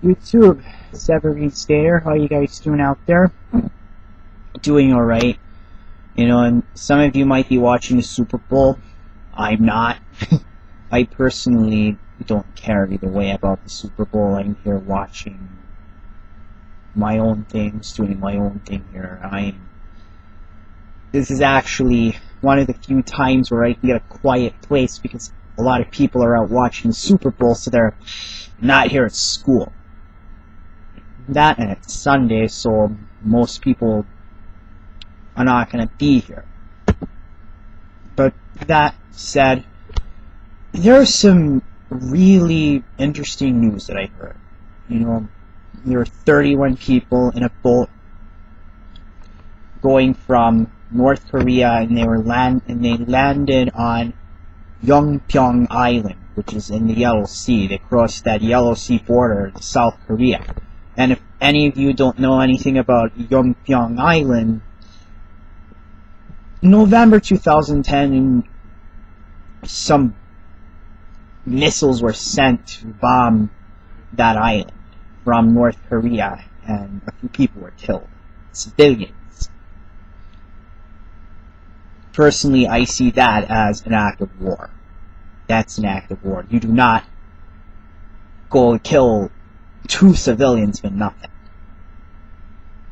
YouTube, Severine Stater, how you guys doing out there? Doing alright. You know, and some of you might be watching the Super Bowl. I'm not. I personally don't care either way about the Super Bowl. I'm here watching my own things, doing my own thing here. This is actually one of the few times where I can get a quiet place because a lot of people are out watching the Super Bowl, so they're not here at school. That, and it's Sunday, so most people are not going to be here. But that said, there's some really interesting news that I heard. You know, there were 31 people in a boat going from North Korea, and they landed on Yeonpyeong Island, which is in the Yellow Sea. They crossed that Yellow Sea border to South Korea. And if any of you don't know anything about Yeonpyeong Island, November 2010, some missiles were sent to bomb that island from North Korea, and a few people were killed. Civilians. Personally, I see that as an act of war. That's an act of war. You do not go kill 2 civilians for nothing.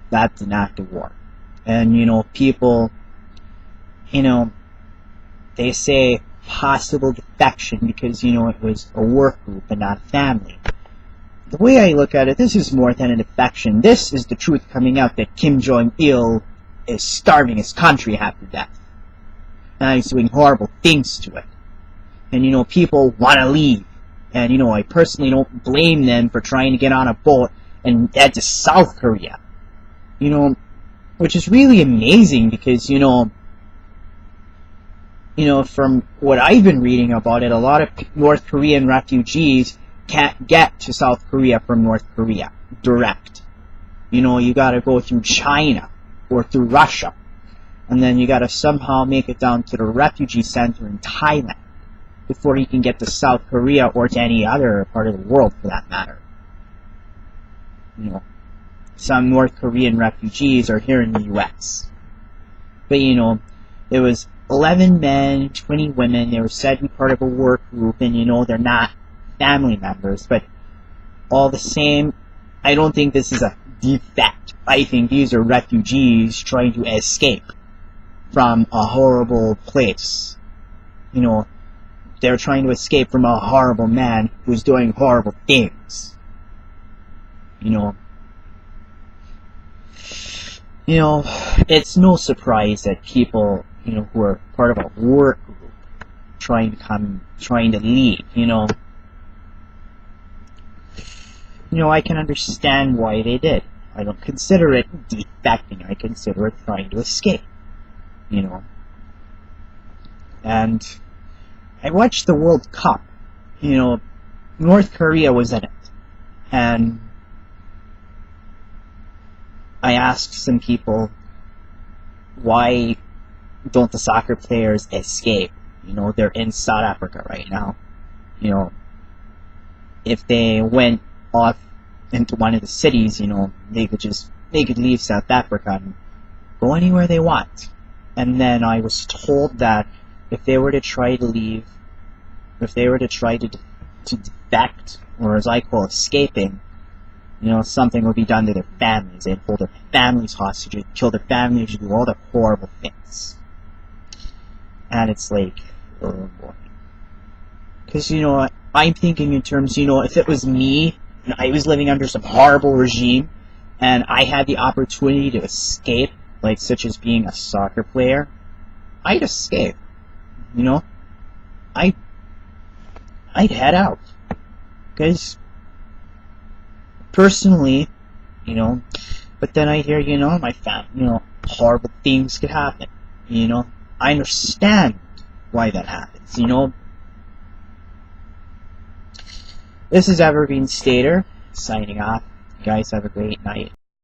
That's an act of war. And, you know, people, you know, they say possible defection because, you know, it was a work group and not a family. The way I look at it, this is more than a defection. This is the truth coming out that Kim Jung Il is starving his country after death. And he's doing horrible things to it. And, you know, people want to leave. And, you know, I personally don't blame them for trying to get on a boat and head to South Korea. You know, which is really amazing because, you know, from what I've been reading about it, a lot of North Korean refugees can't get to South Korea from North Korea direct. You know, you gotta go through China or through Russia. And then you gotta somehow make it down to the refugee center in Thailand before you can get to South Korea or to any other part of the world for that matter. You know, some North Korean refugees are here in the US. But, you know, there was 11 men, 20 women. They were said to be part of a work group, and, you know, they're not family members. But all the same, I don't think this is a defect. I think these are refugees trying to escape from a horrible place. You know, they're trying to escape from a horrible man who's doing horrible things. You know, it's no surprise that people, you know, who are part of a work group trying to leave, you know, I can understand why they did. I don't consider it defecting. I consider it trying to escape, you know. And I watched the World Cup. You know, North Korea was in it. And I asked some people, why don't the soccer players escape? You know, they're in South Africa right now. You know, if they went off into one of the cities, you know, they could leave South Africa and go anywhere they want. And then I was told that if they were to try to leave, if they were to try to defect, or as I call escaping, you know, something would be done to their families. They'd hold their families hostage, they'd kill their families, they'd do all the horrible things. And it's like, oh boy. Because, you know, I'm thinking in terms, you know, if it was me, and I was living under some horrible regime, and I had the opportunity to escape, like such as being a soccer player, I'd escape. You know? I'd head out. Because personally, you know, but then I hear, you know, my family, you know, horrible things could happen. You know, I understand why that happens, you know. This is Evergreen Stater, signing off. You guys have a great night.